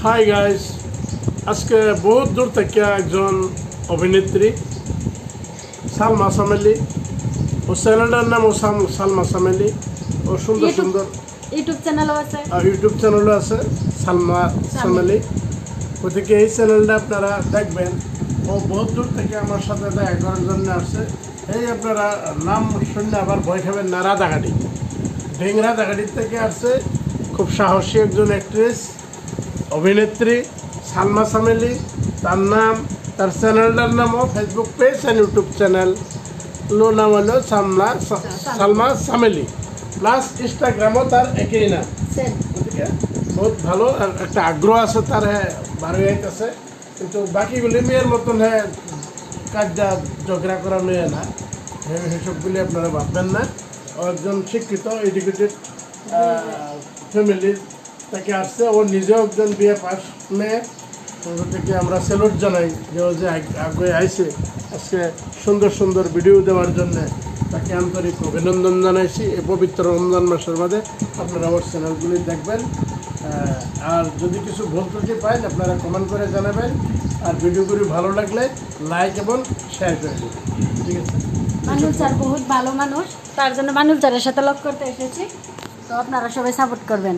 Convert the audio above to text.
Hi guys, আজকে বহুত দূর থেকে একজন অভিনেত্রী সালমা সামেলি, ও চ্যানেলটার নাম সালমা সামেলি। ও সুন্দর সুন্দর ইউটিউব চ্যানেলও আছে, সালমা সামেলি। ওদিকে এই চ্যানেলটা আপনারা দেখবেন। ও বহুত দূর থেকে আমার সাথে দেখা করার জন্য আসছে। এই আপনারা নাম শুনলে আবার ভয় খাবেন না, রাধাঘাটি, রাধাঘাটির থেকে আসছে। খুব সাহসী একজন অ্যাক্ট্রেস, অভিনেত্রী সালমা সামেলি। তার নাম, তার চ্যানেলটার নামও Facebook page and YouTube channel নাম হলো সালমা সামেলি, প্লাস ইনস্টাগ্রামও তার একই নাম। বহুত ভালো, আর একটা আগ্রহ আছে তার। হ্যাঁ, বারো আছে, কিন্তু বাকিগুলি মেয়ের মতন হ্যাঁ কাজটা ঝগড়া করা মেয়ে না। সেসবগুলি আপনারা ভাববেন না। ও একজন শিক্ষিত এডুকেটেড ফ্যামিলির থেকে আসছে। ও নিজেও একজন বিএ পাস মেয়ে। থেকে আমরা স্যালুট জানাই যে ও যে আগে আইসে আজকে সুন্দর সুন্দর ভিডিও দেওয়ার জন্যে। তাকে আন্তরিক অভিনন্দন জানাইছি। এই পবিত্র রমজান মাসের মধ্যে আপনারা ওর চ্যানেলগুলি দেখবেন। আর যদি কিছু ভুল ত্রুটি পান আপনারা কমেন্ট করে জানাবেন। আর ভিডিওগুলি ভালো লাগলে লাইক এবং শেয়ার করে দেবেন। ঠিক আছে? মানুষ স্যার বহুত ভালো মানুষ, তার জন্য মানুষ স্যারের সাথে লক করতে এসেছি। তো আপনারা সবাই সাপোর্ট করবেন।